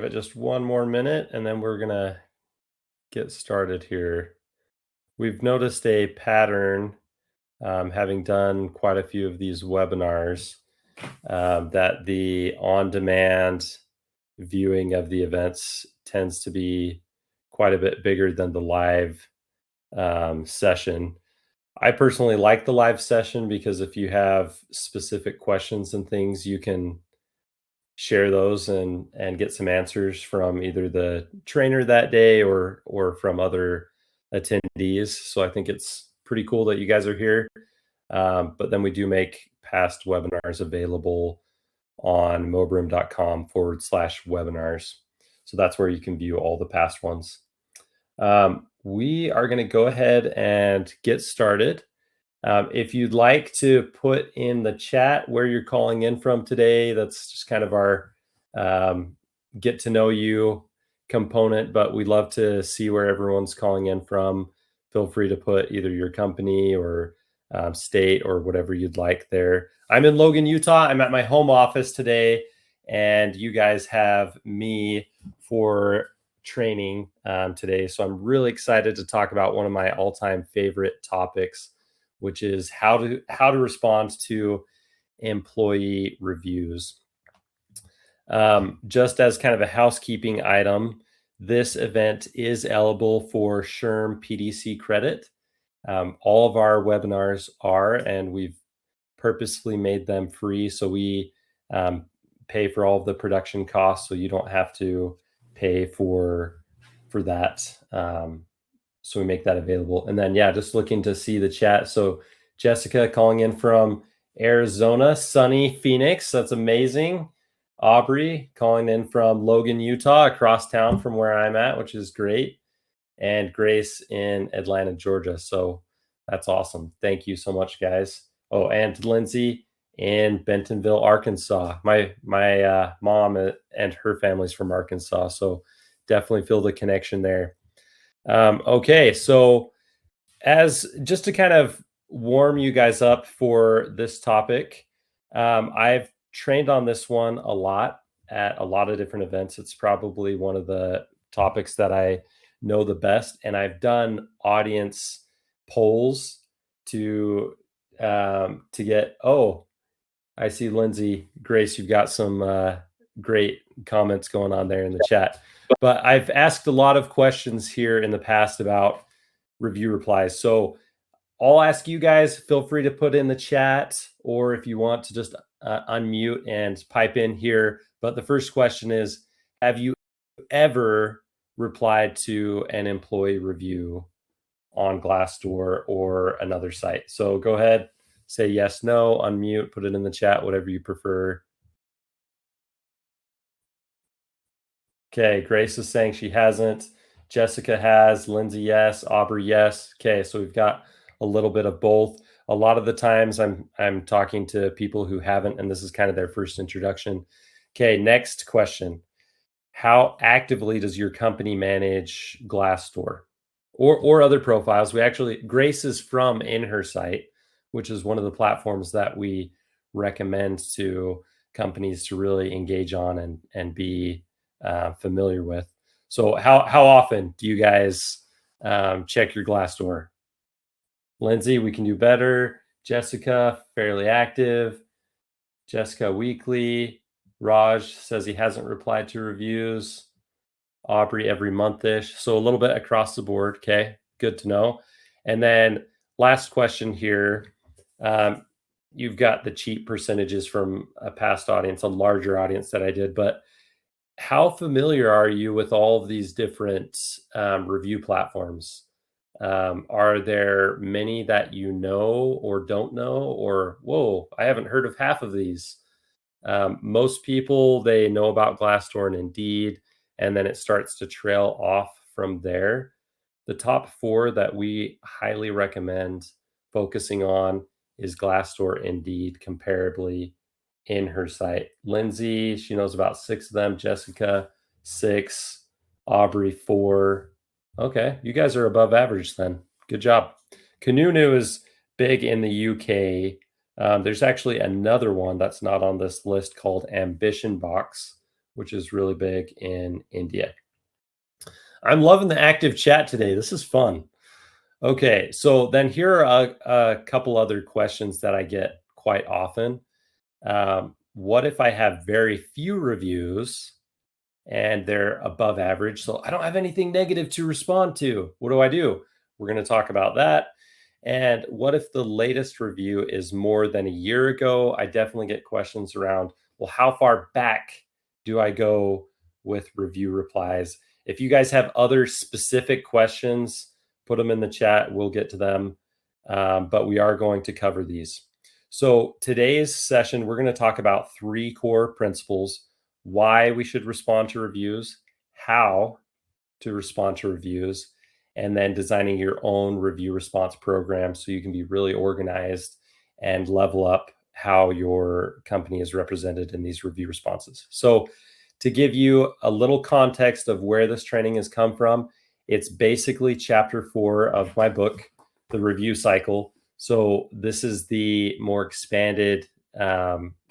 give it just one more minute and then we're gonna get started here. We've noticed a pattern, having done quite a few of these webinars, that the on-demand viewing of the events tends to be quite a bit bigger than the live session. I personally like the live session because if you have specific questions and things, you can share those and get some answers from either the trainer that day or from other attendees. So I think it's pretty cool that you guys are here. But then we do make past webinars available on mobrium.com/webinars. So that's where you can view all the past ones. We are going to go ahead and get started. If you'd like to put in the chat where you're calling in from today, that's just kind of our get to know you component, but we'd love to see where everyone's calling in from. Feel free to put either your company or state or whatever you'd like there. I'm in Logan, Utah. I'm at my home office today, and you guys have me for training today. So I'm really excited to talk about one of my all-time favorite topics, which is how to respond to employee reviews. Just as kind of a housekeeping item, this event is eligible for SHRM PDC credit. All of our webinars are, and we've purposefully made them free. So we pay for all of the production costs, so you don't have to pay for that. So we make that available. And then, yeah, just looking to see the chat. So Jessica calling in from Arizona, sunny Phoenix. That's amazing. Aubrey calling in from Logan, Utah, across town from where I'm at, which is great. And Grace in Atlanta, Georgia. So that's awesome. Thank you so much, guys. Oh, and Lindsay in Bentonville, Arkansas. My mom and her family's from Arkansas. So definitely feel the connection there. Okay, so as just to kind of warm you guys up for this topic, I've trained on this one a lot at a lot of different events. It's probably one of the topics that I know the best, and I've done audience polls to get. Oh, I see Lindsay, Grace, you've got some great comments going on there in the chat. But I've asked a lot of questions here in the past about review replies. So I'll ask you guys, feel free to put in the chat, or if you want to just unmute and pipe in here. But the first question is, have you ever replied to an employee review on Glassdoor or another site? So go ahead, say yes, no, unmute, put it in the chat, whatever you prefer. Okay, Grace is saying she hasn't. Jessica has. Lindsay, yes. Aubrey, yes. Okay, so we've got a little bit of both. A lot of the times I'm talking to people who haven't, and this is kind of their first introduction. Okay, next question. How actively does your company manage Glassdoor or other profiles? Grace is from InHerSite, which is one of the platforms that we recommend to companies to really engage on and be familiar with. So how often do you guys check your Glassdoor? Lindsay, we can do better. Jessica, fairly active. Jessica, weekly. Raj says he hasn't replied to reviews. Aubrey, every month-ish. So a little bit across the board. Okay, good to know. And then last question here. You've got the cheat percentages from a past audience, a larger audience that I did, but how familiar are you with all of these different review platforms? Are there many that you know or don't know, or whoa, I haven't heard of half of these? Most people, they know about Glassdoor and Indeed, and then it starts to trail off from there. The top 4 that we highly recommend focusing on is Glassdoor, Indeed, comparably InHerSite. Lindsay, she knows about 6 of them. Jessica, 6. Aubrey, 4. Okay, you guys are above average then. Good job. Kununu is big in the UK. There's actually another one that's not on this list called Ambition Box, which is really big in India. I'm loving the active chat today. This is fun. Okay, so then here are a couple other questions that I get quite often. What if I have very few reviews and they're above average? So I don't have anything negative to respond to. What do I do? We're going to talk about that. And what if the latest review is more than a year ago? I definitely get questions around, well, how far back do I go with review replies? If you guys have other specific questions, put them in the chat. We'll get to them. But we are going to cover these. So today's session, we're going to talk about 3 core principles: why we should respond to reviews, how to respond to reviews, and then designing your own review response program so you can be really organized and level up how your company is represented in these review responses. So to give you a little context of where this training has come from, it's basically chapter 4 of my book, The Review Cycle. So this is the more expanded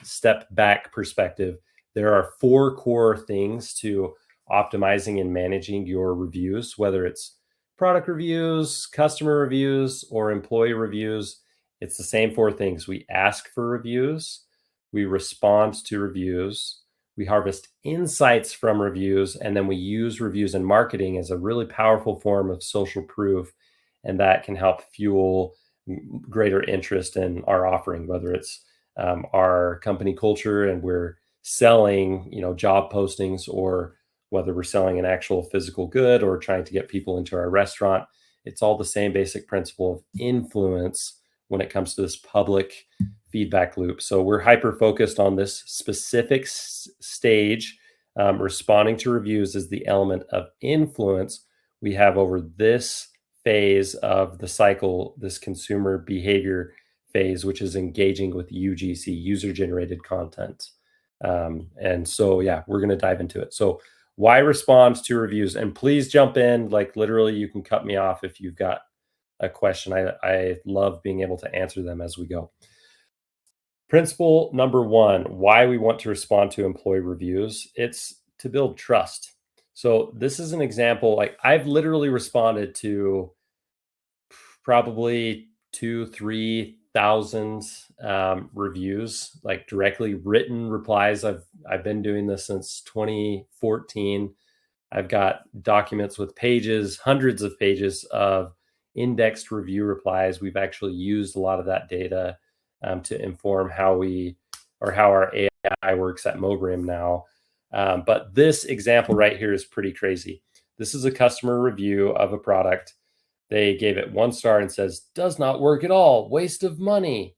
step back perspective. There are 4 core things to optimizing and managing your reviews, whether it's product reviews, customer reviews, or employee reviews. It's the same 4 things. We ask for reviews, we respond to reviews, we harvest insights from reviews, and then we use reviews in marketing as a really powerful form of social proof. And that can help fuel greater interest in our offering, whether it's our company culture and we're selling, job postings, or whether we're selling an actual physical good or trying to get people into our restaurant. It's all the same basic principle of influence when it comes to this public feedback loop. So we're hyper focused on this specific stage. Responding to reviews is the element of influence we have over this phase of the cycle, this consumer behavior phase, which is engaging with UGC, user generated content. And so, yeah, we're going to dive into it. So why respond to reviews? And please jump in, like literally you can cut me off if you've got a question. I love being able to answer them as we go. Principle number 1, why we want to respond to employee reviews. It's to build trust. So this is an example, like I've literally responded to probably 2,000-3,000 reviews, like directly written replies. I've been doing this since 2014. I've got documents with pages, hundreds of pages of indexed review replies. We've actually used a lot of that data to inform how our AI works at Mobrium now. But this example right here is pretty crazy. This is a customer review of a product. They gave it 1 star and says, does not work at all, waste of money.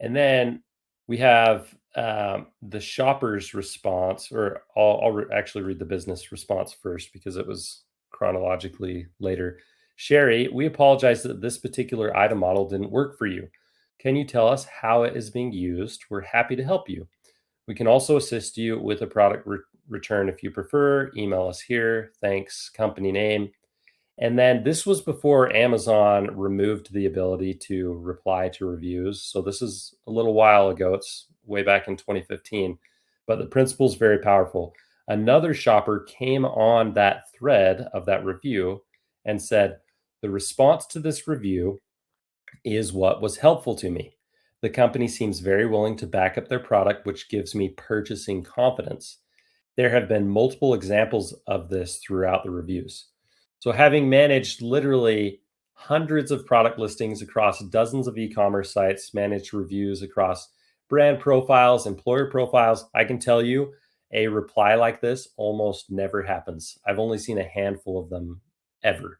And then we have the shopper's response, or I'll actually read the business response first because it was chronologically later. Sherry, we apologize that this particular item model didn't work for you. Can you tell us how it is being used? We're happy to help you. We can also assist you with a product return if you prefer. Email us here. Thanks, company name. And then this was before Amazon removed the ability to reply to reviews. So this is a little while ago. It's way back in 2015, but the principle is very powerful. Another shopper came on that thread of that review and said, the response to this review is what was helpful to me. The company seems very willing to back up their product, which gives me purchasing confidence. There have been multiple examples of this throughout the reviews. So having managed literally hundreds of product listings across dozens of e-commerce sites, managed reviews across brand profiles, employer profiles, I can tell you a reply like this almost never happens. I've only seen a handful of them ever.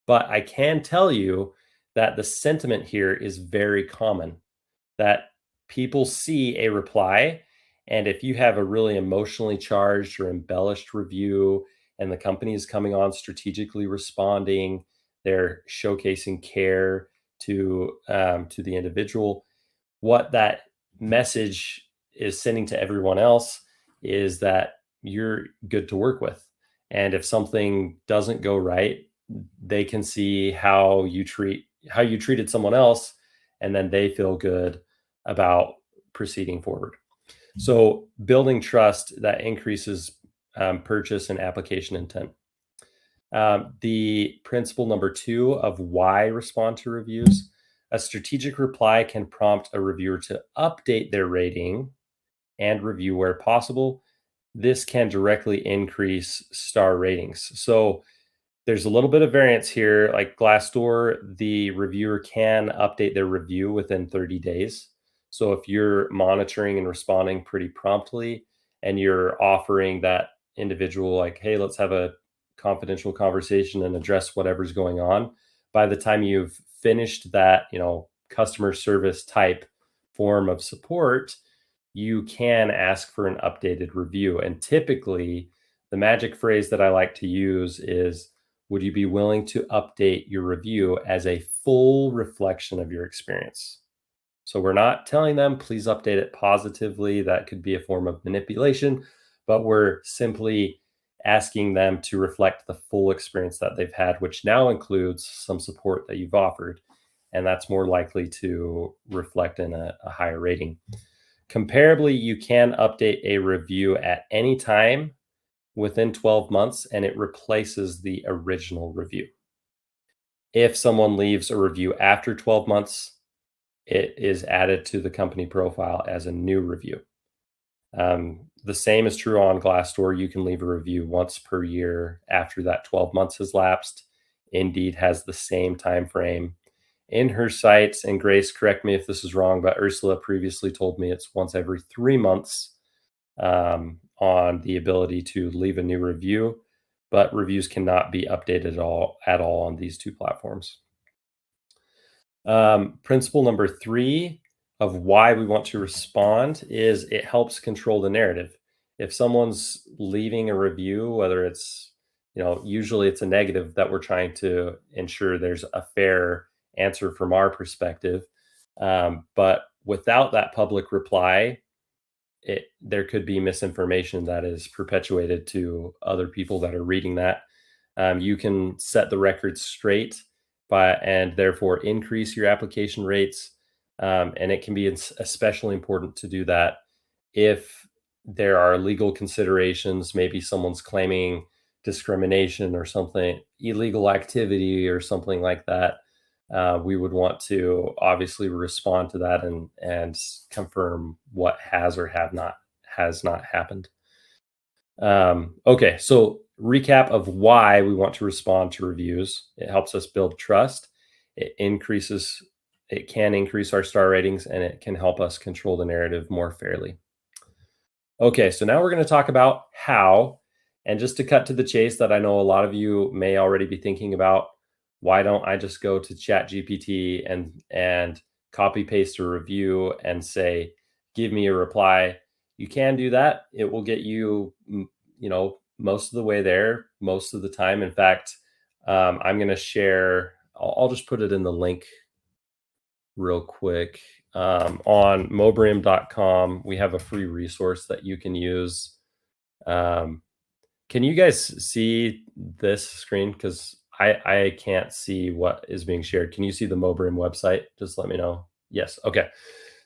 But I can tell you that the sentiment here is very common, that people see a reply, and if you have a really emotionally charged or embellished review and the company is coming on strategically responding, they're showcasing care to the individual, what that message is sending to everyone else is that you're good to work with. And if something doesn't go right, they can see how you treated someone else, and then they feel good about proceeding forward. So building trust that increases purchase and application intent. The principle number 2 of why respond to reviews. A strategic reply can prompt a reviewer to update their rating and review where possible. This can directly increase star ratings. So there's a little bit of variance here. Like Glassdoor, the reviewer can update their review within 30 days. So if you're monitoring and responding pretty promptly and you're offering that individual, like, hey, let's have a confidential conversation and address whatever's going on, by the time you've finished that, customer service type form of support, you can ask for an updated review. And typically, the magic phrase that I like to use is, would you be willing to update your review as a full reflection of your experience? So we're not telling them, please update it positively. That could be a form of manipulation, but we're simply asking them to reflect the full experience that they've had, which now includes some support that you've offered. And that's more likely to reflect in a higher rating. Comparably, you can update a review at any time within 12 months, and it replaces the original review. If someone leaves a review after 12 months, it is added to the company profile as a new review. The same is true on Glassdoor. You can leave a review once per year after that 12 months has lapsed. Indeed has the same time frame. In her sites, and Grace, correct me if this is wrong, but Ursula previously told me it's once every 3 months on the ability to leave a new review, but reviews cannot be updated at all on these two platforms. Principle number 3 of why we want to respond is it helps control the narrative. If someone's leaving a review, whether it's, usually it's a negative that we're trying to ensure there's a fair answer from our perspective. But without that public reply, there could be misinformation that is perpetuated to other people that are reading that. You can set the record straight and therefore increase your application rates. And it can be especially important to do that if there are legal considerations. Maybe someone's claiming discrimination or something, illegal activity or something like that. We would want to obviously respond to that and confirm what has or has not happened. Okay, so recap of why we want to respond to reviews. It helps us build trust. It can increase our star ratings, and it can help us control the narrative more fairly. Okay, so now we're going to talk about how, and just to cut to the chase that I know a lot of you may already be thinking about, why don't I just go to ChatGPT and copy paste a review and say, give me a reply? You can do that. It will get you, most of the way there, most of the time. In fact, I'm going to share, I'll just put it in the link real quick. On Mobrium.com, we have a free resource that you can use. Can you guys see this screen? Because I can't see what is being shared. Can you see the Mobrium website? Just let me know. Yes. Okay.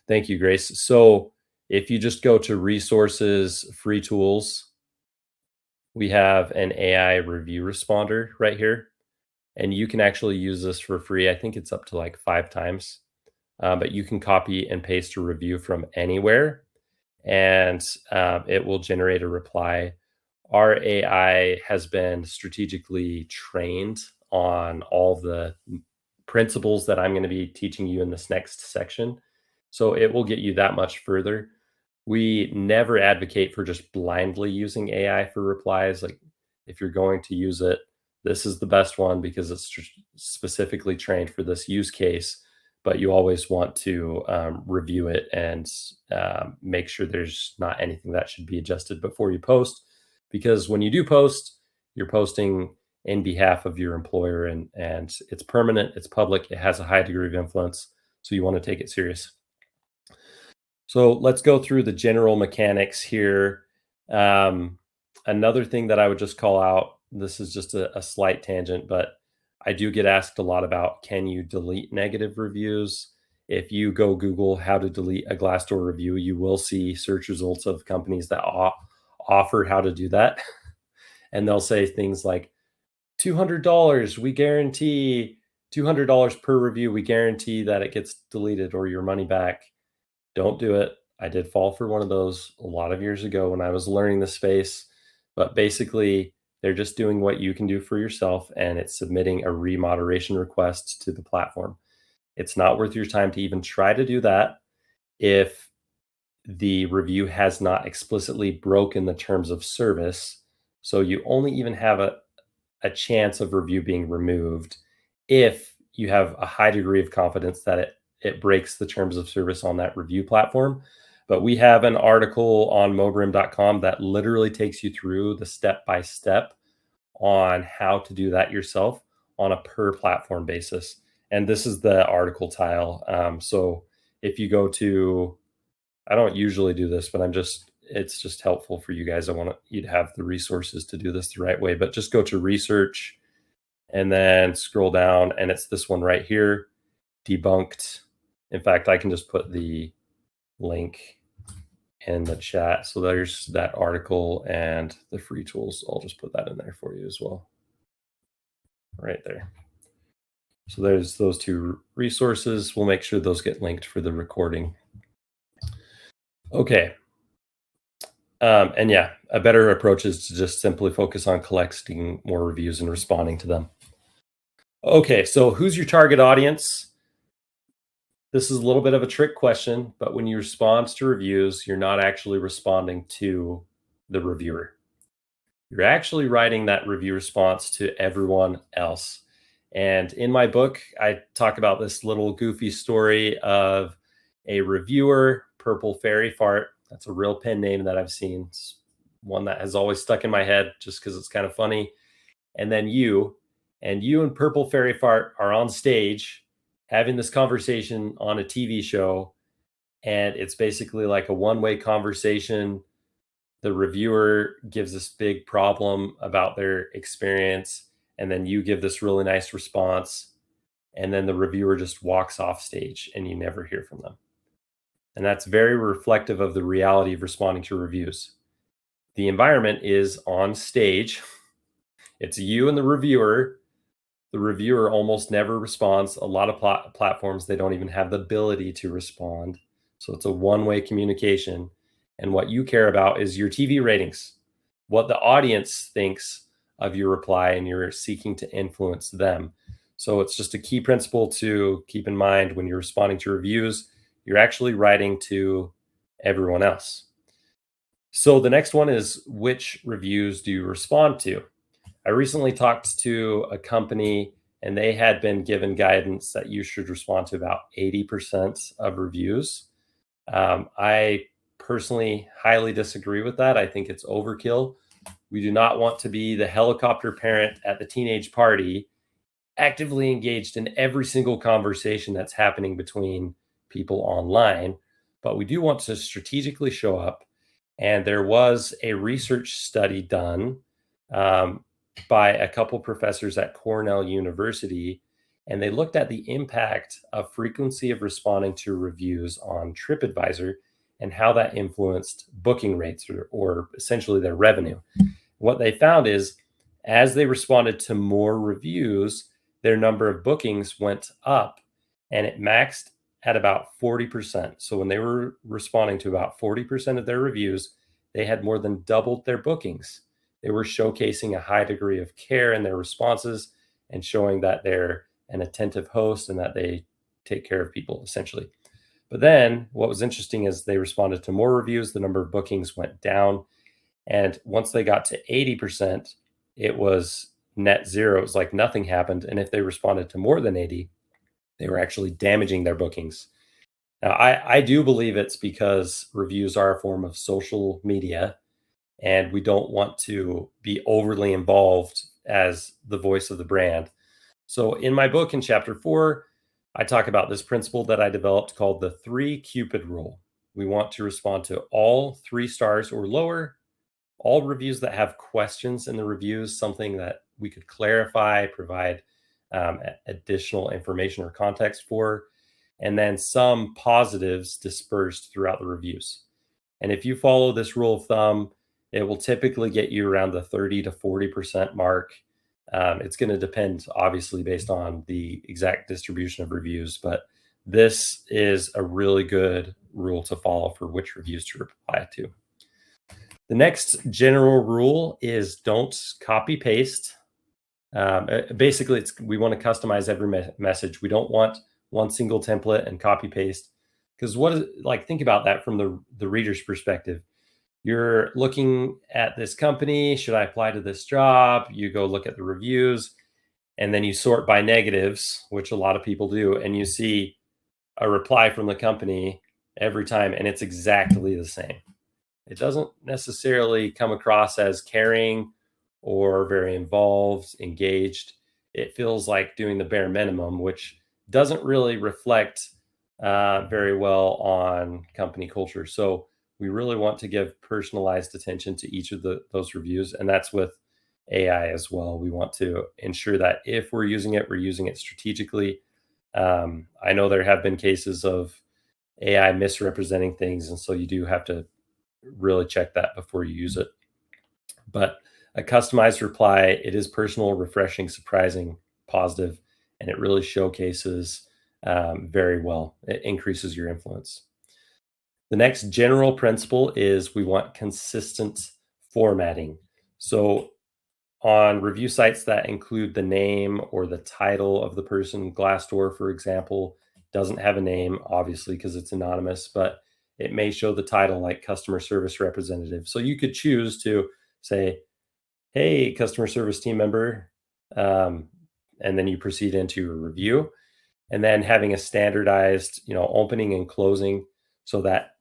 Thank you, Grace. So if you just go to resources, free tools, we have an AI review responder right here. And you can actually use this for free. I think it's up to like 5 times. But you can copy and paste a review from anywhere, and it will generate a reply. Our AI has been strategically trained on all the principles that I'm going to be teaching you in this next section. So it will get you that much further. We never advocate for just blindly using AI for replies. Like, if you're going to use it, this is the best one because it's specifically trained for this use case. But you always want to review it and make sure there's not anything that should be adjusted before you post. Because when you do post, you're posting in behalf of your employer, and it's permanent, it's public, it has a high degree of influence. So you want to take it serious. So let's go through the general mechanics here. Another thing that I would just call out, this is just a slight tangent, but I do get asked a lot about, can you delete negative reviews? If you go Google how to delete a Glassdoor review, you will see search results of companies that offer how to do that. And they'll say things like $200, we guarantee $200 per review. We guarantee that it gets deleted or your money back. Don't do it. I did fall for one of those a lot of years ago when I was learning the space. But basically, they're just doing what you can do for yourself, and it's submitting a remoderation request to the platform. It's not worth your time to even try to do that if the review has not explicitly broken the terms of service. So you only even have a chance of review being removed if you have a high degree of confidence that it breaks the terms of service on that review platform. But we have an article on mobrium.com that literally takes you through the step by step on how to do that yourself on a per platform basis. And this is the article tile. So if you go to, I don't usually do this, but it's just helpful for you guys. I want you to have the resources to do this the right way, but just go to research and then scroll down, and it's this one right here, debunked. In fact, I can just put the link in the chat. So there's that article and the free tools. I'll just put that in there for you as well. Right there. So there's those two resources. We'll make sure those get linked for the recording. Okay. And yeah, a better approach is to just simply focus on collecting more reviews and responding to them. Okay, so who's your target audience? This is a little bit of a trick question, but when you respond to reviews, you're not actually responding to the reviewer. You're actually writing that review response to everyone else. And in my book, I talk about this little goofy story of a reviewer, Purple Fairy Fart. That's a real pen name that I've seen. It's one that has always stuck in my head just because it's kind of funny. And then you and Purple Fairy Fart are on stage having this conversation on a TV show. And it's basically like a one-way conversation. The reviewer gives this big problem about their experience, and then you give this really nice response, and then the reviewer just walks off stage and you never hear from them. And that's very reflective of the reality of responding to reviews. The environment is on stage. It's you and the reviewer. The reviewer almost never responds. A lot of platforms, they don't even have the ability to respond. So it's a one-way communication. And what you care about is your TV ratings, what the audience thinks of your reply, and you're seeking to influence them. So it's just a key principle to keep in mind when you're responding to reviews. You're actually writing to everyone else. So the next one is, which reviews do you respond to? I recently talked to a company, and they had been given guidance that you should respond to about 80% of reviews. I personally highly disagree with that. I think it's overkill. We do not want to be the helicopter parent at the teenage party, actively engaged in every single conversation that's happening between people online, but we do want to strategically show up. And there was a research study done by a couple professors at Cornell University, and they looked at the impact of frequency of responding to reviews on TripAdvisor and how that influenced booking rates or essentially their revenue. What they found is, as they responded to more reviews, their number of bookings went up, and it maxed at about 40%. So when they were responding to about 40% of their reviews, they had more than doubled their bookings. They were showcasing a high degree of care in their responses and showing that they're an attentive host and that they take care of people, essentially. But then what was interesting is they responded to more reviews, the number of bookings went down. And once they got to 80%, it was net zero. It was like nothing happened. And if they responded to more than 80, they were actually damaging their bookings. Now, I do believe it's because reviews are a form of social media, and we don't want to be overly involved as the voice of the brand. So in my book, in chapter 4, I talk about this principle that I developed called the 3 Cupid rule. We want to respond to all 3 stars or lower, all reviews that have questions in the reviews, something that we could clarify, provide additional information or context for. and then some positives dispersed throughout the reviews. And if you follow this rule of thumb, it will typically get you around the 30 to 40% mark. It's going to depend, obviously, based on the exact distribution of reviews, but this is a really good rule to follow for which reviews to reply to. The next general rule is don't copy paste. Basically, we want to customize every message. We don't want one single template and copy paste, because think about that from the reader's perspective. You're looking at this company. Should I apply to this job? You go look at the reviews, and then you sort by negatives, which a lot of people do, and you see a reply from the company every time, and it's exactly the same. It doesn't necessarily come across as caring or very involved, engaged. It feels like doing the bare minimum, which doesn't really reflect very well on company culture. So we really want to give personalized attention to each of those reviews, and that's with AI as well. We want to ensure that if we're using it strategically. I know there have been cases of AI misrepresenting things, and so you do have to really check that before you use it. But a customized reply, it is personal, refreshing, surprising, positive, and it really showcases very well. It increases your influence. The next general principle is we want consistent formatting. So on review sites that include the name or the title of the person, Glassdoor, for example, doesn't have a name, obviously, because it's anonymous, but it may show the title like customer service representative. So you could choose to say, hey, customer service team member, and then you proceed into a review, and then having a standardized, opening and closing, so that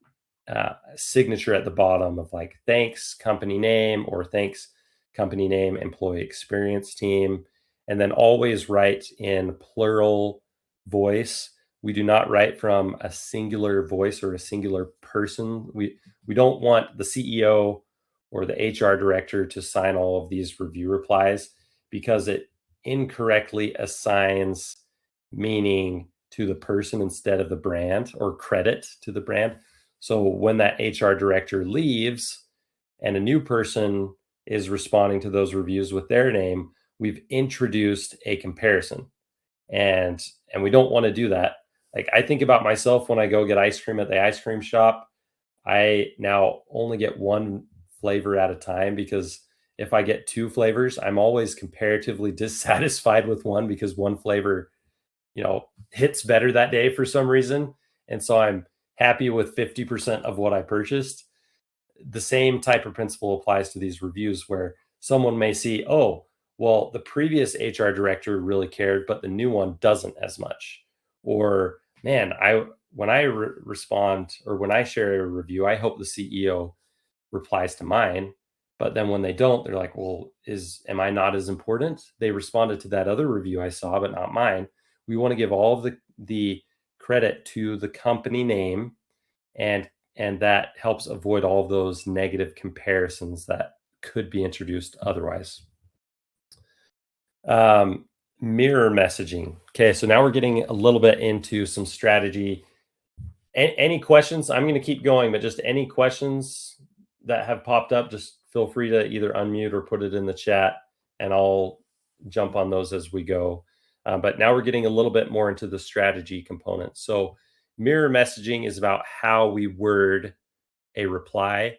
signature at the bottom of like, thanks company name, or thanks company name, employee experience team, and then always write in plural voice. We do not write from a singular voice or a singular person. We don't want the CEO or the HR director to sign all of these review replies, because it incorrectly assigns meaning to the person instead of the brand, or credit to the brand. So when that HR director leaves and a new person is responding to those reviews with their name, we've introduced a comparison. And we don't want to do that. Like, I think about myself when I go get ice cream at the ice cream shop. I now only get one flavor at a time, because if I get two flavors, I'm always comparatively dissatisfied with one, because one flavor, hits better that day for some reason. And so I'm happy with 50% of what I purchased. The same type of principle applies to these reviews, where someone may see, oh, well, the previous HR director really cared, but the new one doesn't as much. Or, man, when I respond, or when I share a review, I hope the CEO replies to mine. But then when they don't, they're like, well, am I not as important? They responded to that other review I saw, but not mine. We want to give all of the credit to the company name, and that helps avoid all of those negative comparisons that could be introduced otherwise. Mirror messaging. Okay, so now we're getting a little bit into some strategy. Any questions? I'm going to keep going, but just any questions that have popped up, just feel free to either unmute or put it in the chat, and I'll jump on those as we go. But now we're getting a little bit more into the strategy component. So mirror messaging is about how we word a reply.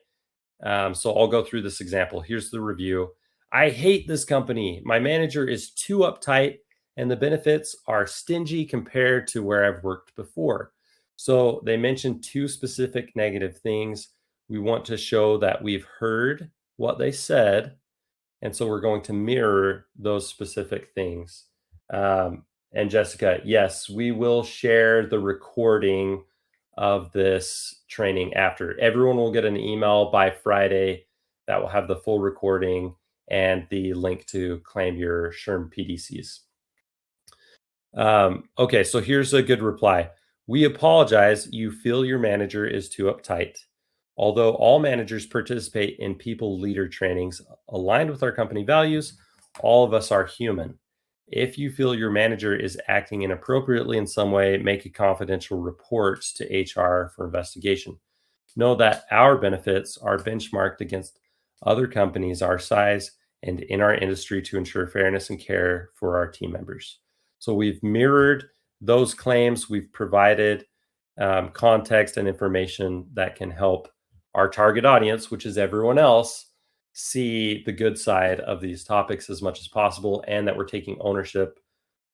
So I'll go through this example. Here's the review. I hate this company. My manager is too uptight, and the benefits are stingy compared to where I've worked before. So they mentioned two specific negative things. We want to show that we've heard what they said, and so we're going to mirror those specific things. And Jessica, yes, we will share the recording of this training after. Everyone will get an email by Friday that will have the full recording and the link to claim your SHRM PDCs. Okay, so here's a good reply. We apologize. You feel your manager is too uptight. Although all managers participate in people leader trainings aligned with our company values, all of us are human. If you feel your manager is acting inappropriately in some way, make a confidential report to HR for investigation. Know that our benefits are benchmarked against other companies our size and in our industry to ensure fairness and care for our team members. So we've mirrored those claims, we've provided context and information that can help our target audience, which is everyone else, see the good side of these topics as much as possible, and that we're taking ownership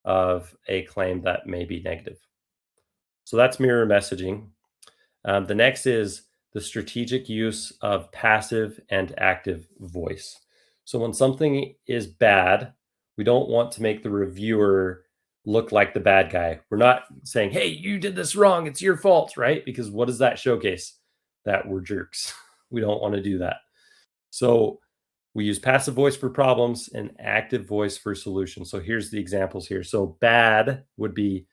of a claim that may be negative. So that's mirror messaging. The next is the strategic use of passive and active voice. So when something is bad, we don't want to make the reviewer look like the bad guy. We're not saying, hey, you did this wrong, it's your fault, right? Because what does that showcase? That we're jerks. We don't want to do that. So we use passive voice for problems and active voice for solutions. So here's the examples here. So bad would be,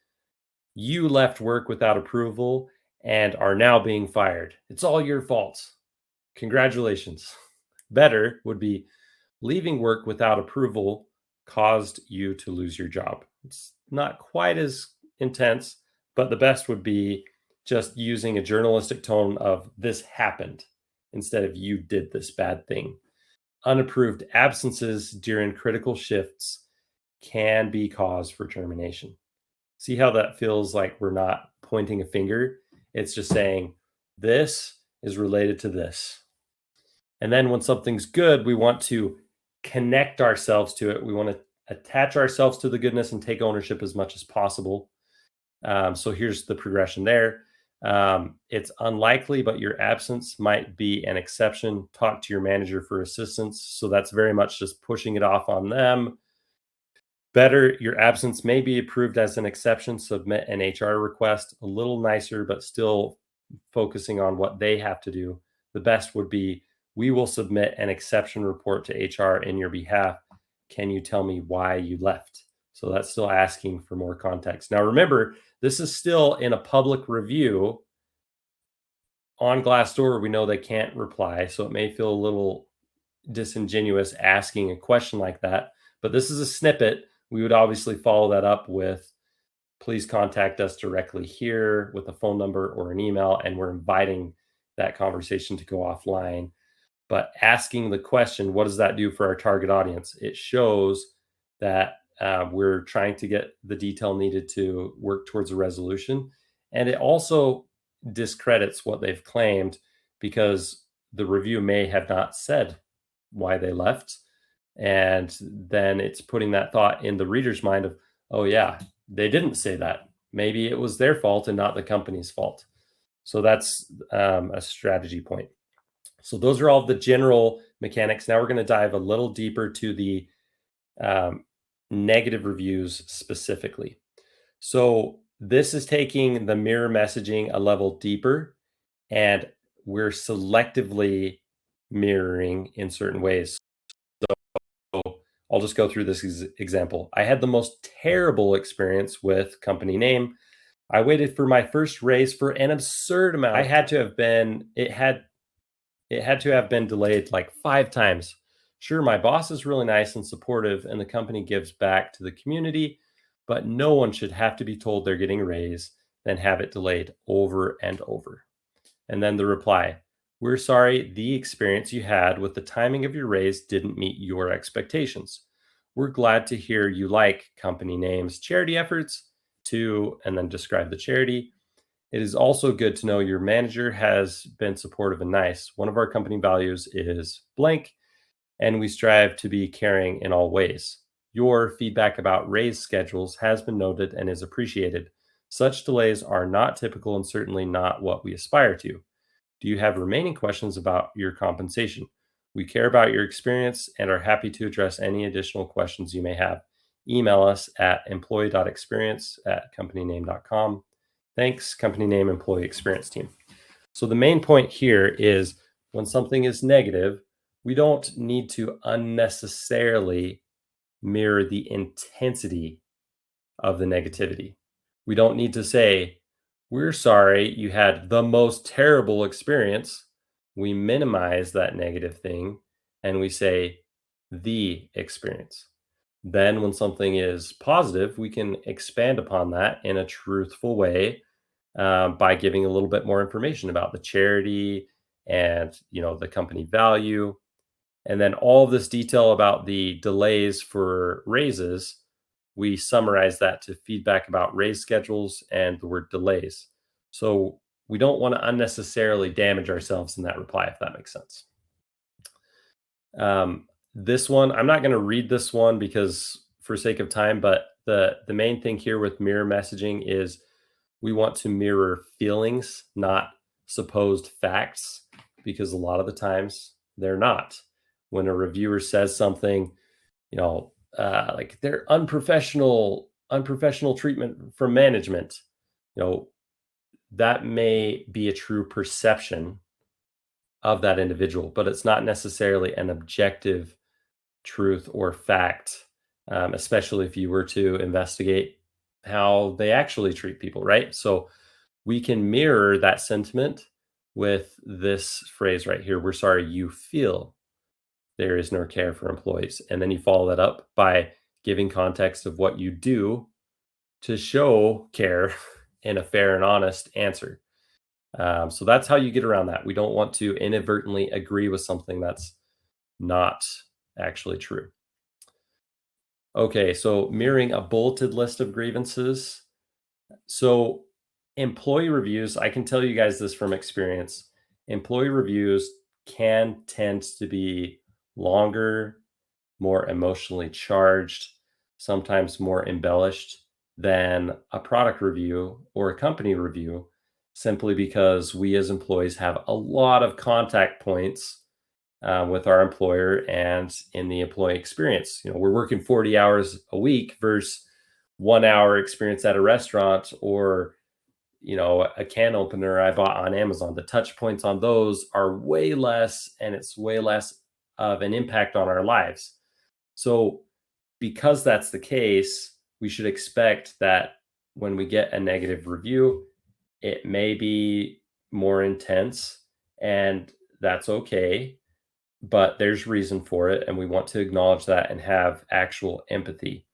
you left work without approval and are now being fired. It's all your fault. Congratulations. Better would be, leaving work without approval caused you to lose your job. It's not quite as intense, but the best would be just using a journalistic tone of, this happened, instead of, you did this bad thing. Unapproved absences during critical shifts can be cause for termination. See how that feels like we're not pointing a finger? It's just saying, this is related to this. And then when something's good, we want to connect ourselves to it. We want to attach ourselves to the goodness and take ownership as much as possible. So here's the progression there. It's unlikely, but your absence might be an exception. Talk to your manager for assistance. So that's very much just pushing it off on them. Better, your absence may be approved as an exception. Submit an HR request. A little nicer, but still focusing on what they have to do. The best would be, we will submit an exception report to HR in your behalf. Can you tell me why you left? So that's still asking for more context. Now remember, this is still in a public review. On Glassdoor, we know they can't reply, so it may feel a little disingenuous asking a question like that, but this is a snippet. We would obviously follow that up with, please contact us directly here with a phone number or an email, and we're inviting that conversation to go offline. But asking the question, what does that do for our target audience? It shows that we're trying to get the detail needed to work towards a resolution. And it also discredits what they've claimed, because the review may have not said why they left. And then it's putting that thought in the reader's mind of, oh yeah, they didn't say that. Maybe it was their fault and not the company's fault. So that's a strategy point. So those are all the general mechanics. Now we're going to dive a little deeper to the negative reviews specifically. So this is taking the mirror messaging a level deeper, and we're selectively mirroring in certain ways. So I'll just go through this example. I had the most terrible experience with company name. I waited for my first raise for an absurd amount. It had to have been delayed like 5 times. Sure, my boss is really nice and supportive, and the company gives back to the community, but no one should have to be told they're getting a raise, then have it delayed over and over. And then the reply, we're sorry the experience you had with the timing of your raise didn't meet your expectations. We're glad to hear you like company names, charity efforts to, and then describe the charity. It is also good to know your manager has been supportive and nice. One of our company values is blank, and we strive to be caring in all ways. Your feedback about raise schedules has been noted and is appreciated. Such delays are not typical and certainly not what we aspire to. Do you have remaining questions about your compensation? We care about your experience and are happy to address any additional questions you may have. Email us at employee.experience@companyname.com. Thanks, company name, employee experience team. So the main point here is, when something is negative, we don't need to unnecessarily mirror the intensity of the negativity. We don't need to say, we're sorry you had the most terrible experience. We minimize that negative thing and we say, the experience. Then when something is positive, we can expand upon that in a truthful way, by giving a little bit more information about the charity and the company value. And then all of this detail about the delays for raises, we summarize that to feedback about raise schedules and the word delays. So we don't want to unnecessarily damage ourselves in that reply, if that makes sense. This one, I'm not going to read this one because for sake of time, but the main thing here with mirror messaging is we want to mirror feelings, not supposed facts, because a lot of the times they're not. When a reviewer says something, like they're unprofessional treatment from management, you know, that may be a true perception of that individual, but it's not necessarily an objective truth or fact, especially if you were to investigate how they actually treat people, right? So we can mirror that sentiment with this phrase right here: we're sorry you feel there is no care for employees. And then you follow that up by giving context of what you do to show care in a fair and honest answer. So that's how you get around that. We don't want to inadvertently agree with something that's not actually true. Okay, so mirroring a bulleted list of grievances. So employee reviews, I can tell you guys this from experience. Employee reviews can tend to be longer, more emotionally charged, sometimes more embellished than a product review or a company review, simply because we as employees have a lot of contact points with our employer and in the employee experience. We're working 40 hours a week versus 1 hour experience at a restaurant, or a can opener I bought on Amazon. The touch points on those are way less, and it's way less of an impact on our lives. So because that's the case, we should expect that when we get a negative review, it may be more intense, and that's okay, but there's reason for it, and we want to acknowledge that and have actual empathy.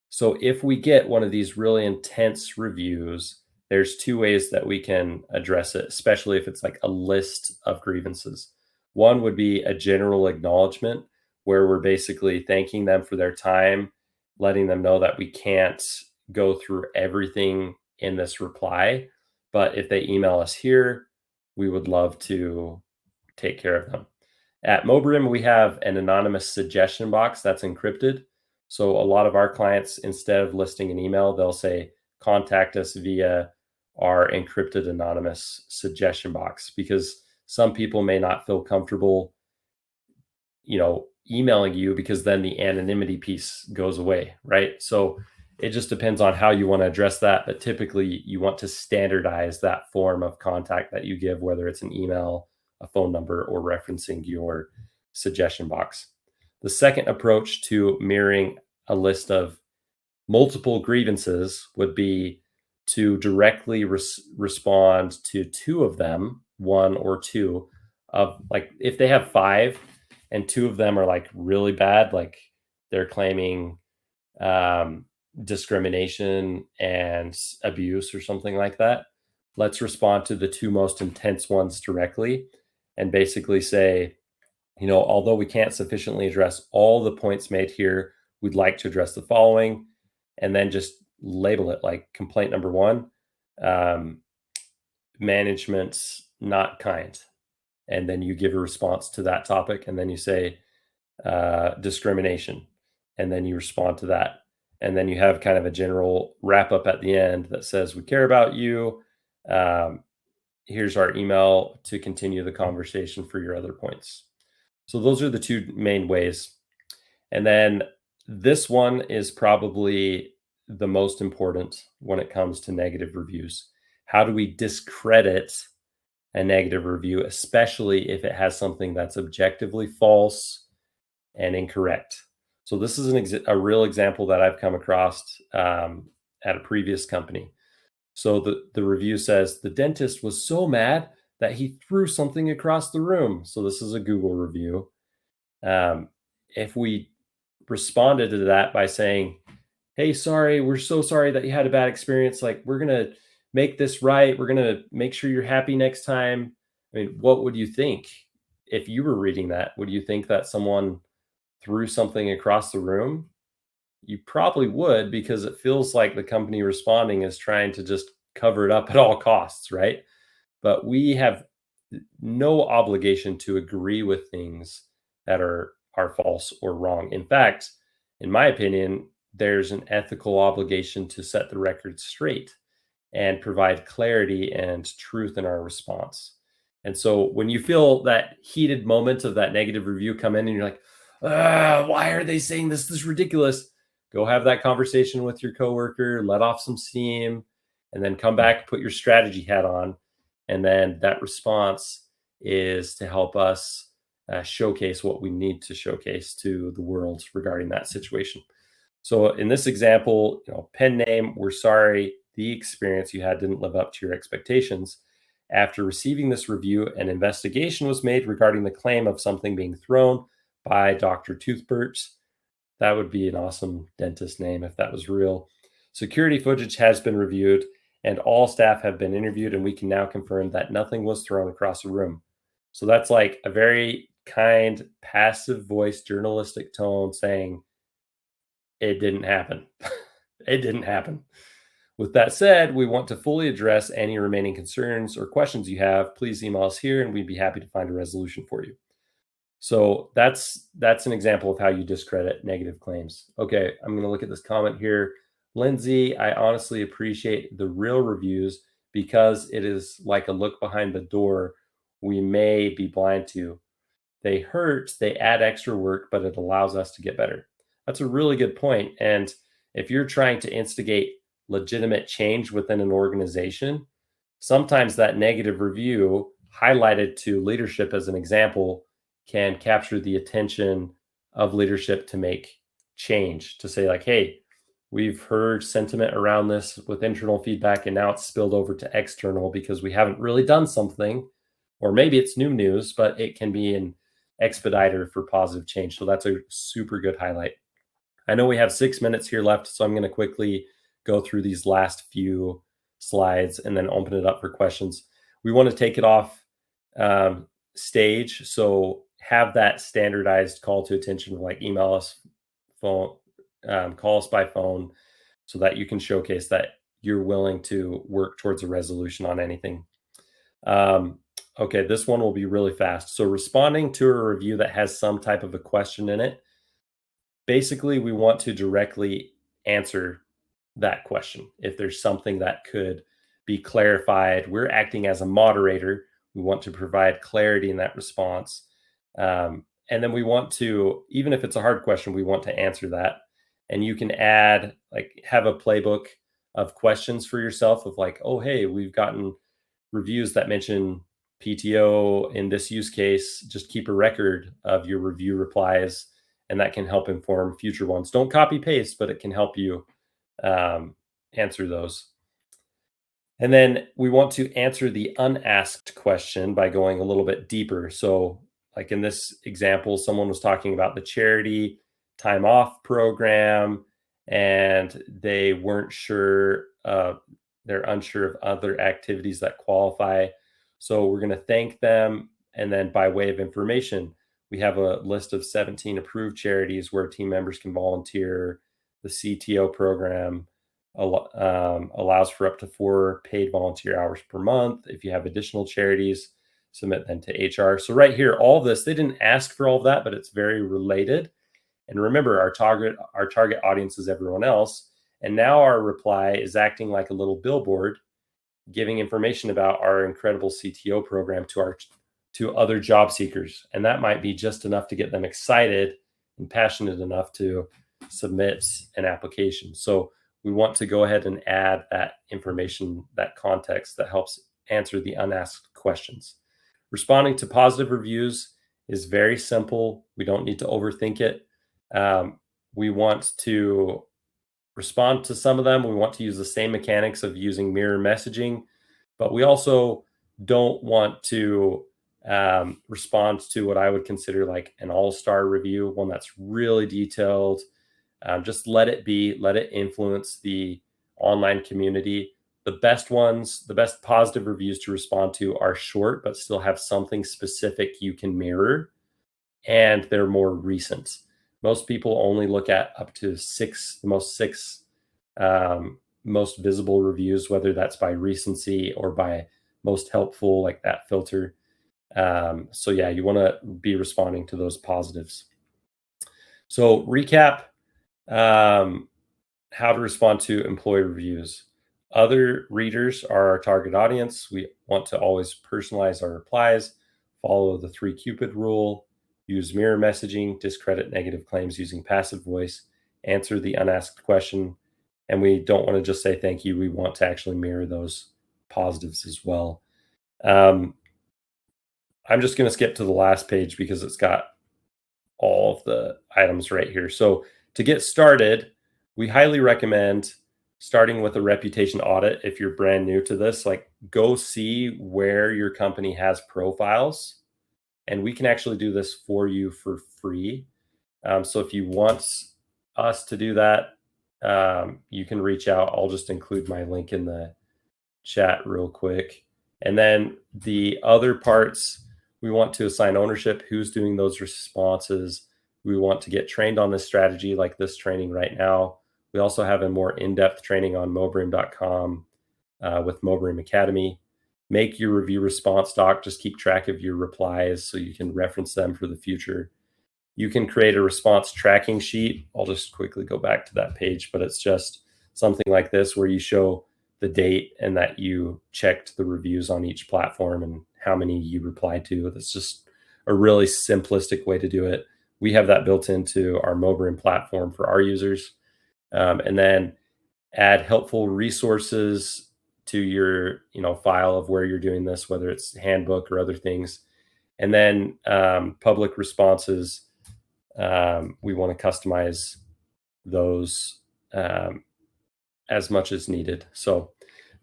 So if we get one of these really intense reviews, there's two ways that we can address it, especially if it's like a list of grievances. One would be a general acknowledgement, where we're basically thanking them for their time, letting them know that we can't go through everything in this reply, but if they email us here, we would love to take care of them. At Mobrium, we have an anonymous suggestion box that's encrypted. So a lot of our clients, instead of listing an email, they'll say, contact us via our encrypted anonymous suggestion box, because some people may not feel comfortable, emailing you, because then the anonymity piece goes away, right? So it just depends on how you want to address that. But typically you want to standardize that form of contact that you give, whether it's an email, a phone number, or referencing your suggestion box. The second approach to mirroring a list of multiple grievances would be to directly respond to two of them, one or two of, like, if they have five and two of them are like really bad, like they're claiming discrimination and abuse or something like that, let's respond to the two most intense ones directly and basically say, although we can't sufficiently address all the points made here, we'd like to address the following, and then just label it like complaint number one, management's not kind. And then you give a response to that topic, and then you say discrimination, and then you respond to that. And then you have kind of a general wrap up at the end that says, we care about you. Here's our email to continue the conversation for your other points. So those are the two main ways. And then this one is probably the most important when it comes to negative reviews. How do we discredit a negative review, especially if it has something that's objectively false and incorrect? So this is a real example that I've come across at a previous company. So the review says, the dentist was so mad that he threw something across the room. So this is a Google review. If we responded to that by saying, hey, sorry, we're so sorry that you had a bad experience. Like, we're going to make this right. We're going to make sure you're happy next time. I mean, what would you think if you were reading that? Would you think that someone threw something across the room? You probably would, because it feels like the company responding is trying to just cover it up at all costs, right? But we have no obligation to agree with things that are false or wrong. In fact, in my opinion, there's an ethical obligation to set the record straight and provide clarity and truth in our response. And so when you feel that heated moment of that negative review come in and you're like, why are they saying this? This is ridiculous. Go have that conversation with your coworker, let off some steam, and then come back, put your strategy hat on. And then that response is to help us showcase what we need to showcase to the world regarding that situation. So in this example, pen name, we're sorry the experience you had didn't live up to your expectations. After receiving this review, an investigation was made regarding the claim of something being thrown by Dr. Toothbirch. That would be an awesome dentist name if that was real. Security footage has been reviewed and all staff have been interviewed, and we can now confirm that nothing was thrown across the room. So that's like a very kind, passive voice, journalistic tone saying, it didn't happen. It didn't happen. With that said, we want to fully address any remaining concerns or questions you have. Please email us here and we'd be happy to find a resolution for you. So that's an example of how you discredit negative claims. Okay, I'm going to look at this comment here. Lindsay, I honestly appreciate the real reviews because it is like a look behind the door we may be blind to. They hurt, they add extra work, but it allows us to get better. That's a really good point. And if you're trying to instigate legitimate change within an organization, sometimes that negative review highlighted to leadership as an example can capture the attention of leadership to make change, to say like, hey, we've heard sentiment around this with internal feedback and now it's spilled over to external because we haven't really done something, or maybe it's new news, but it can be an expediter for positive change. So that's a super good highlight. I know we have 6 minutes here left, so I'm going to quickly go through these last few slides and then open it up for questions. We want to take it off stage, so have that standardized call to attention, like email us, phone, call us by phone, so that you can showcase that you're willing to work towards a resolution on anything. Okay, this one will be really fast. So responding to a review that has some type of a question in it, basically we want to directly answer that question. If there's something that could be clarified, we're acting as a moderator. We want to provide clarity in that response. And then we want to, even if it's a hard question, we want to answer that. And you can add, like, have a playbook of questions for yourself of like, oh, hey, we've gotten reviews that mention PTO in this use case. Just keep a record of your review replies, and that can help inform future ones. Don't copy paste, but it can help you answer those. And then we want to answer the unasked question by going a little bit deeper. So like in this example, someone was talking about the charity time off program, and they weren't sure, they're unsure of other activities that qualify. So we're going to thank them. And then by way of information, we have a list of 17 approved charities where team members can volunteer. The CTO program allows for up to 4 paid volunteer hours per month. If you have additional charities, submit them to HR. So right here, all of this, they didn't ask for all of that, but it's very related. And remember, our target audience is everyone else. And now our reply is acting like a little billboard, giving information about our incredible CTO program to other job seekers. And that might be just enough to get them excited and passionate enough to submit an application. So we want to go ahead and add that information, that context that helps answer the unasked questions. Responding to positive reviews is very simple. We don't need to overthink it. We want to respond to some of them. We want to use the same mechanics of using mirror messaging, but we also don't want to respond to what I would consider like an all-star review, one that's really detailed. Just let it be, let it influence the online community. The best ones, the best positive reviews to respond to are short, but still have something specific you can mirror, and they're more recent. Most people only look at up to six most visible reviews, whether that's by recency or by most helpful, like that filter. So yeah, you want to be responding to those positives. So recap, how to respond to employee reviews. Other readers are our target audience. We want to always personalize our replies, follow the 3 Cupid rule, use mirror messaging, discredit negative claims using passive voice, answer the unasked question. And we don't want to just say thank you. We want to actually mirror those positives as well. I'm just going to skip to the last page because it's got all of the items right here. So to get started, we highly recommend starting with a reputation audit. If you're brand new to this, like go see where your company has profiles, and we can actually do this for you for free. So if you want us to do that, you can reach out. I'll just include my link in the chat real quick. And then the other parts, we want to assign ownership, who's doing those responses. We want to get trained on this strategy, like this training right now. We also have a more in-depth training on Mobrium.com with Mobrium Academy. Make your review response doc. Just keep track of your replies so you can reference them for the future. You can create a response tracking sheet. I'll just quickly go back to that page, but it's just something like this where you show the date and that you checked the reviews on each platform and how many you replied to. That's just a really simplistic way to do it. We have that built into our Mobrium platform for our users. And then add helpful resources to your file of where you're doing this, whether it's handbook or other things. And then public responses, we want to customize those as much as needed. So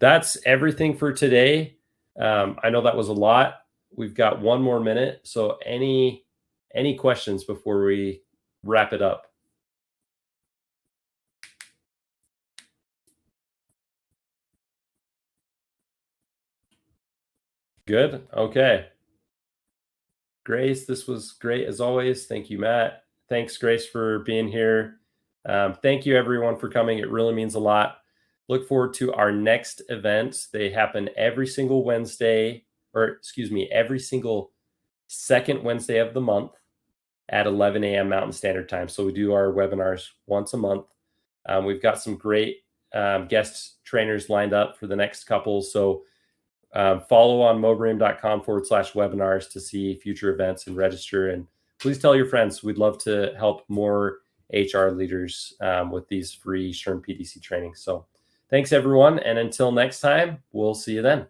that's everything for today. I know that was a lot. We've got 1 more minute. So any questions before we wrap it up? Good. Okay. Grace, this was great as always. Thank you, Matt. Thanks, Grace, for being here. Thank you, everyone, for coming. It really means a lot. Look forward to our next events. They happen every single Wednesday, or excuse me, every single second Wednesday of the month at 11 a.m. Mountain Standard Time. So we do our webinars once a month. We've got some great guest trainers lined up for the next couple. So follow on mobrium.com/webinars to see future events and register. And please tell your friends. We'd love to help more HR leaders with these free SHRM PDC trainings. So thanks, everyone. And until next time, we'll see you then.